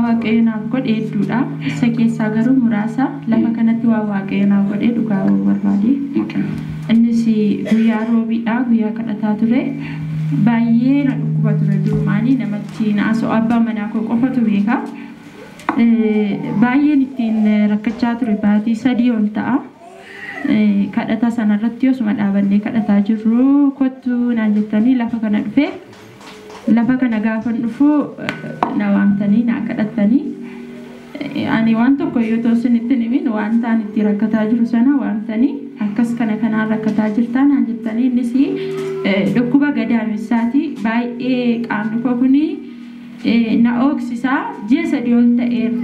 waaqayyo naaf godhe hedduudha. Isa keessaa garuu muraasa lafa kanatti waa waaqayyo naaf godhe dhugaa barbaade. Innis guyyaa roobiidha, guyyaa kadhataa ture. Baay'ee na dhukkuba ture durumaanii namatti naasoo abbaa manaa koo qofatu beeka. Baay'een ittiin rakkachaa ture baatii 3 ol ta'a. Kadhata sanarratti osuma dhaabannee kadhataa jirru kottu naan jettanii lafa kana dhufee lafa kana gaafa dhufu na waamtanii na kadhattanii ani waan tokko yoo toosinitti nimin waan taan itti rakkataa jiru sana waamtanii akkas kana kanaan rakkataa jirtaa naan jettanii innis dhukkuba gadaamessaati baay'ee qaamni koo kuni na oksisaa ji'a 3 ol ta'eera.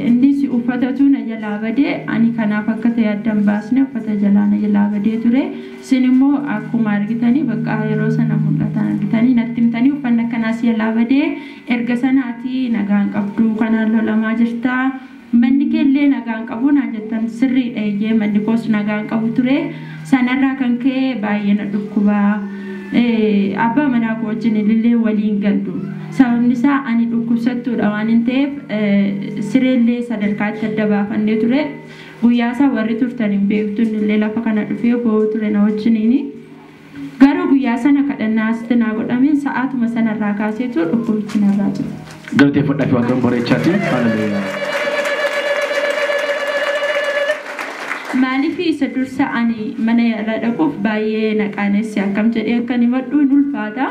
Innis uffatatu na jalaa badee ani kanaaf akka ta'e addan baasne uffata jalaa na jalaa badee ture. Isin immoo akkuma argitanii bakka yeroo sana mul'atan argitanii natti himtanii uffanni akkanaas jalaa badee erga sanaati nagaan qabdu kanaan lolamaa jirtaa. Manni keellee nagaan qabu naan jettan sirriidha eeyyee manni koos nagaan qabu ture. Sanarraa kan ka'e baay'ee na dhukkubaa. Abbaa manaa koo wajjin illee waliin galdu. Sababni isaa ani dhukkubsattuudha waan hin ta'eef sireellee sadarkaatti adda baafannee ture. Guyyaa isaa warri turtan hin beektu illee lafa kana dhufee boo'u ture na wajjiniini. Garuu guyyaa sana kadhannaa asitti naa godhameen sa'aatuma sanarraa kaaseetu dhukkubichi narraa jira. Galateeffadhaa fi Waaqayyoon bareechaatiin haleluuyaa. Maaliif isa dursa ani mana yaalaa dhaquuf baay'ee naqaanessi akkam jedhee akkan himadhu hin ulfaata.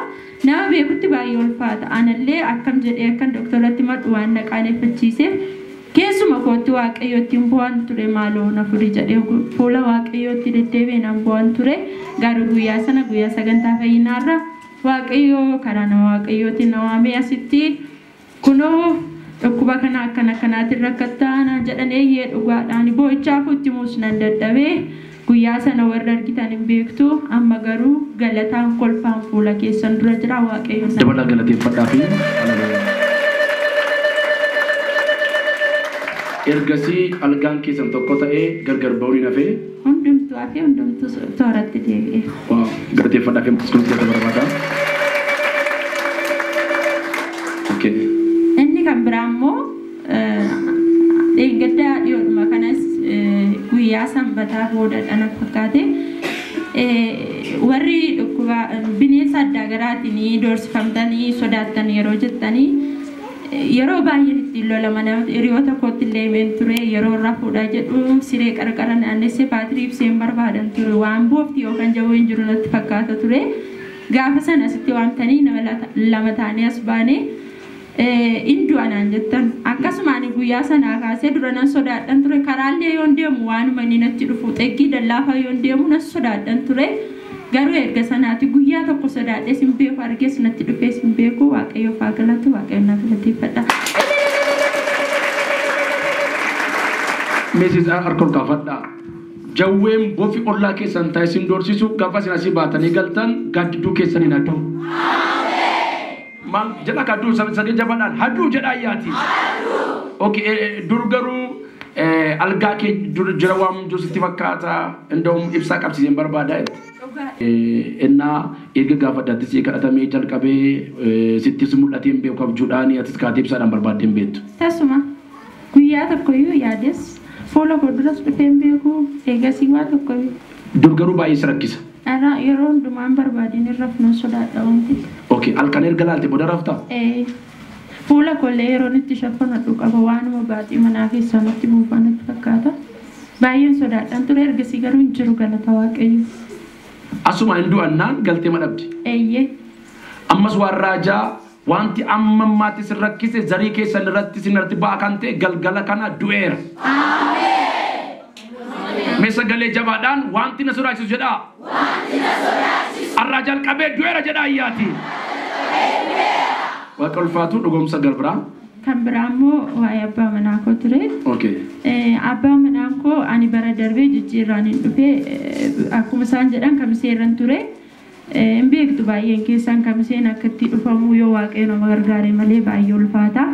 Nama beekutti baay'ee ulfaata. Anallee akkam jedhee akkan doktoratti himadhu waan naqaaneeffachiiseef keessuma kootti waaqayyootti hin bu'aan ture maaloo na furi jedhee fuula waaqayyootti deddeebiin hin bu'aan ture. Garuu guyyaa sana guyyaa sagantaa fayyinaarra waaqayyoo karaa nama waaqayyootti na waamee asitti kunoo dhukkuba kana akkanaatiin rakkattaa jedhanii dhugaadhaan boo'ichaaf itti muusnan dadhabee guyyaa sana warra argitan hin beektu amma garuu galataan kolfaan fuula keessan dura jira waaqayyoon dabala galateeffadhaa fi ergasii algaan keessan tokko ta'ee gargar ba'uun hafee hundumtuu hafee hundumtuu tooratti deebi'e. Galateeffadhaa fi maqaa barbaada. Inni kan biraa immoo eeggaddaa dhiyoodhuma kanas guyyaa sanbataa boodadhaan fakkaate warri dhukkuba bineensa adda garaatiin doorsifamtanii sodaattan yeroo jettanii yeroo baay'een ittiin lolaman hiriyoota kootti illee himeen ture yeroo rafuudha jedhu siree qarqara naannessee baatirii ibseen barbaadan ture waan boofti yookaan jawwee hin jiru natti fakkaata ture gaafa sana asitti waamtanii nama lama taanee as baanee Indu anaan jettan akkasuma ani guyyaa sanaa kaasee dura nan sodaadhan ture karaallee yoon deemu waanuma inni natti dhufu xeggii dallaafa yoon deemu nan sodaadhan ture garuu erga sanaati guyyaa tokko sodaadhees hin beeku argees natti dhufees hin beeku waaqayyoof haa galatu waaqayyoon na galateeffadha. Meesis harkoon kaafadhaa. Jawween bofi ollaa keessan taasisin doorsisu gaafa isin asii baatanii galtan gaaddiduu keessan hin addu. Mal jala kadu sadi jabalan hadu jada ayati okay durgaru alga ke jirawam jositi fakata endom ibsa qabsi sen barbada enna erga gafa datti si kadata me jalqabe sitti sumulatin be ko judani atis katib sadan barbaden betu tasuma guyya tokkoyu yaades folo godras defembe ko ega siwa tokkoyu durgaru bayi sarakkisa ara yeron duman barbadin rafno sodaadha wanti okay alkan ergalalte boda rafta fuula kolle yeron itti shafana dhuqaba waanuma baati manaa keessa natti buufanatti fakkaata baay'een sodaadhaan ture ergasii garuu hin jiru galata waaqayyo asuma hindu annaan galte madabdi eeyye ammas waan raajaa wanti ammammaatti sirrakkise zarii keessan irratti sinarti ba'a kan ta'e galgala kana du'eera Mesa galee jabaadhaan wanti na sodaachisu jedha. Wanti na sodaachisu. Arraa jalqabee du'eera jedha ayyaati. Waaqa ulfaatu dhugumsa garbiraa. Kan biraa immoo waa'ee abbaa manaa koo ture. Okay. Abbaa manaa koo ani bara darbee jijjiirraan hin dhufee akkuma isaan jedhan kamiseerran ture. Hin beektu baay'een keessaan kamiseen akka itti dhufamu yoo waaqayyo nama gargaare malee baay'ee ulfaata.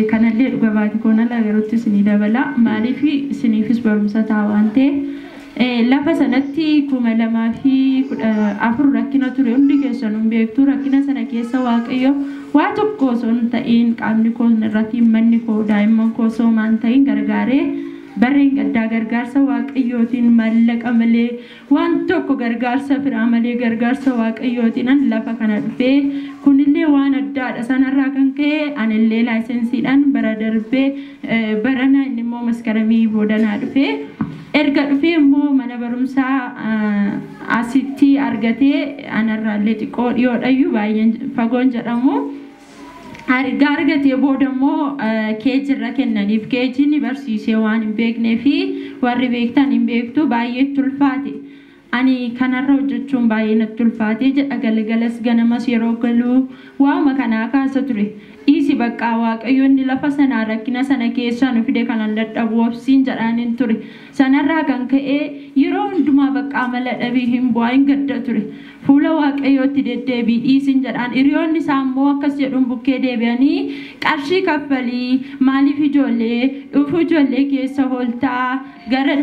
Kanallee dhuga baati koona lagarutti isinii dabala maaliif isiniifis barumsa ta'a waan ta'e lafa sanatti 2004 rakkina ture hundi keessan beektu rakkina sana keessa waaqayyo waa tokko osoo hin ta'in qaamni koo irratti manni koo daa'imman koo osoo maan ta'in gargaaree barreen gaddaa gargaarsa waaqayyootiin mallaqa malee waan tokko gargaarsa firaa malee gargaarsa waaqayyootiin lafa kana dhufee kunillee waan addaadha sanarraa kan ka'e anillee laayisensiidhaan bara darbee barana inni immoo maskaramii boodanaa dhufee erga dhufee immoo mana barumsaa asitti argatee anarraallee xiqqoo dhiyoodhayyuu baay'een fagoon jedhamu argatee booda immoo keejirra kennaniif keejini barsiisee waan hin beeknee fi warri beektan hin beektu baay'ee tulfaate ani kanarra hojjechuun baay'ee natti tulfaate jedha galgalas ganamas yeroo galuu waama kanaa kaasa ture dhiisi baqqaa waaqayyoonni lafa sanaa rakkina sana keessaa nu fide kanan dadhabu obsiin jedhaanin ture sanarraa kan ka'e yeroo hundumaa baqqaa mala dhabii hin bu'aa hin gadda ture fuula waaqayyootti deddeebii dhiisin jedhaan hiriyoonni isaa immoo akkas jedhuun bukkee deebi'anii qarshii kaffalii maaliif ijoollee dhufu ijoollee keessa hooltaa gara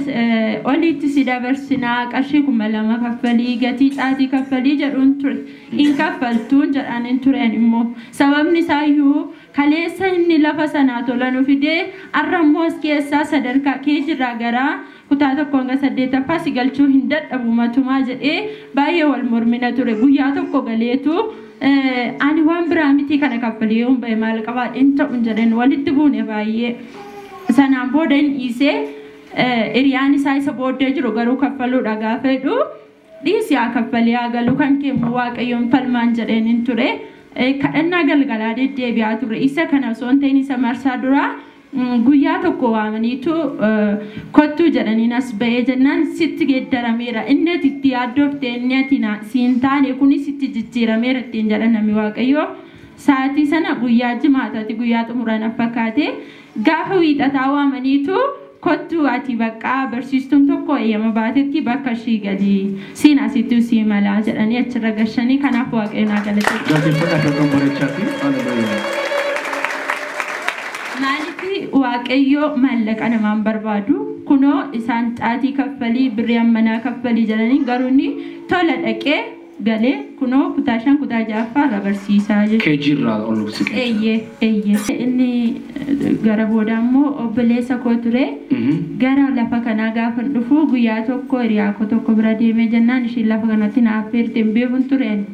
oliitti si dabarsinaa qarshii 2,000 kaffalii gatii caatii kaffalii jedhuun ture hin kaffaltuun jedhaanin tureen immoo sababni isaayyuu kaleessa inni lafa sanaa tolan fidee arrammoos keessaa sadarkaa keejirraa garaa kutaa tokko hanga 8ffaa si galchuu hin dadhabu matumaa jedhee baay'ee wal mormina ture guyyaa tokko galeetu ani waan biraa miti kana kaffalee yoon bahe maal qabaadheen ta'uun jedhan walitti buune baay'ee sanaan booda hin dhiisee hiriyaan isaa isa booddee jiru garuu kaffaluudha gaafa jedhu dhiisi haa kaffalee haa galu kan keemmoo waaqayyoon falmaan jedheen hin ture kadhannaa galgalaa deddeebi'aa ture isa kana osoo hin ta'in isa marsaa duraa guyyaa tokko waamaniitu kottuu jedhaniin as ba'ee jennaan sitti geeddarameera inni ati itti yaaddofte inni ati siin taane kunis itti jijjiirameera ittiin jedhan namni waaqayyoo sa'aatii sana guyyaa jimaataati guyyaa xumuran fakkaate gaafa wiixataa waamaniitu kottuu ati baqqaa barsiistuun tokko eeyyama baatetti bakka ishii gadi siin asittuu sii malaa jedhanii achirra gashanii kanaaf waaqayyoon maalifi waaqayyo maallaqa namaan barbaadu kunoo isaan caatii kaffalii birrii ammanaa kaffalii jedhanii garuu inni tola dhaqee galee kunoo kutaa 5 kutaa 6 barsiisaa jechuudha. Keejirraa ol siqee. Eeyyee inni gara booda immoo obboleessa koo ture gara lafa kanaa gaafa dhufu guyyaa tokko hiriyaa koo tokko bira deemee jennaan ishiin lafa kanatti na affeerte hin beekun tureen.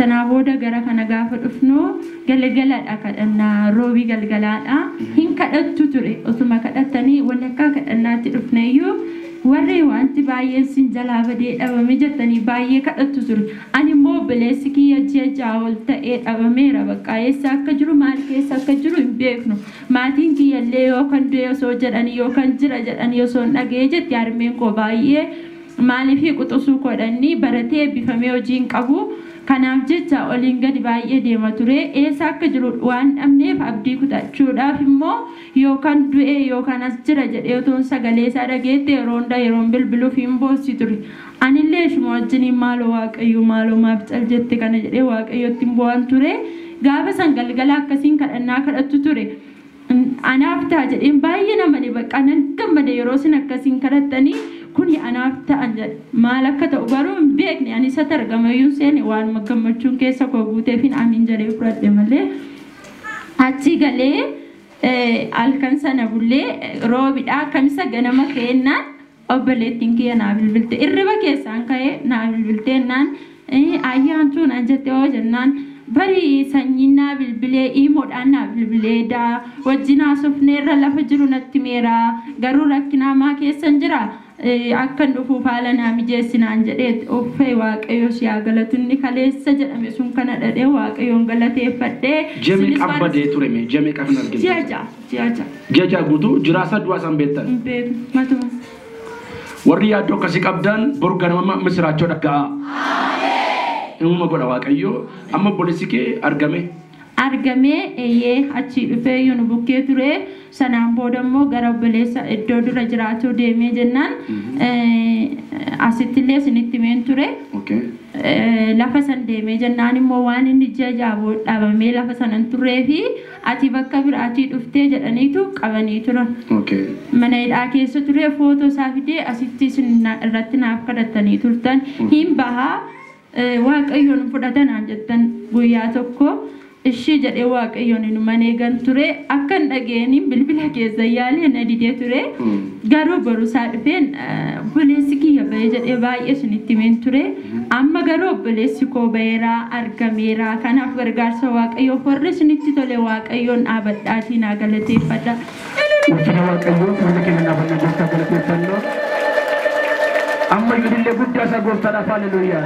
Sanaa booda gara kana gaafa dhufnu galgaladha kadhannaa roobii galgalaadha hin kadhattu ture osuma kadhattanii walakkaa kadhannaatti dhufneeyyuu warri wanti baay'een sin jalaa badee dhabame jettanii baay'ee kadhattu ture ani immoo obboleessi kiyya ji'a ol ta'ee dhabameera baqqaa eessa akka jiru maal keessa akka jiru hin beeknu maatiin kiyyallee yookaan du'e osoo jedhanii yookaan jira jedhanii osoo hin dhaga'ee jetti harmeen koo baay'ee maaliif quxisuu godhanii baratee eebbifamee hojii hin qabu kanaaf jecha oliin gadi baay'ee deema ture eessa akka jiru waan dhabneef abdii kutachuudhaaf immoo yookaan du'e yookaan as jira jedhee otoon sagalee isaa dhageette yeroon bilbiluuf hin boossi ture anillee ishuma wajjiniin maaloo waaqayyo maaloo maaf cal jette kana jedhee waaqayyotti hin bu'an ture gaafa san galgala akkasiin kadhannaa kadhattu ture anaaf ta'a jedheen baay'ee namani baqqaa nan gammade yeroo sin akkasiin kadhattanii kuni anaaf ta'an jedhe maal akka ta'u garuu hin beekne ani isa targamayyuu seene waan gammachuun keessa koo guuteef hin amiin jedhee fudhadhe malee achi galee halkan sana bullee roobidhaa kamisa ganama ka'ennaan obboleettiin kiyya naa bilbilte irriba keessaan ka'ee naa bilbilteennaan ayyaantuu naan jette hoo jennaan bari sanyiinaa bilbilee imoodhaan naa bilbilee daa wajjin haasofneerra lafa jiru natti meera garuu rakkinaamaa keessan jira akkan dhufuuf haala naa mijeessinaan jedhee offee waaqayyo siyaa galatunni kaleessa jedhame sun kana dhadhee waaqayyoon galateeffadhee jemi qabbadee ture mee jemi qabna argina ji'a guutuu jiraasa du'a san beektan matuma warri yaaddoo akkasii qabdan boru ganama misiraachoo dhaga'aa. Amen. Inni godha waaqayyo amma obboleessi kee argame argamee eeyyee achi dhufee yoo nu bukkee ture sanaan booda immoo gara obboleessa iddoo dura jiraatu deemee jennaan asittillee isinitti meen ture lafa san deemee jennaan immoo waan inni jajaaboo dhabamee lafa sanan turee fi ati bakka biraatii dhuftee jedhaniitu qabanii turan. Mana hidhaa keessa ture footoo isaa fidee asitti irratti naaf kadhatanii turtan hin bahaa waaqayyoon fudhatanaan jettan guyyaa tokko. Ishii jedhee waaqayyoon nu maneegan ture akkan dhageeni bilbila keessa yaalee na didee ture garuu baruusaa dhufeen obboleessi kiyya bahee jedhee baay'ee isinitti meen ture amma garuu obboleessi koo baheeraa argameeraa kanaaf gargaarsa waaqayyoo warri isinitti tole waaqayyoon dhaabadhaatii naa galateeffadha. Ulfina waaqayyoo mana keenya naafannaa gooftaa galateeffannoo amma ijoollee guddaa isaa gooftaadhaaf haleluuyaa.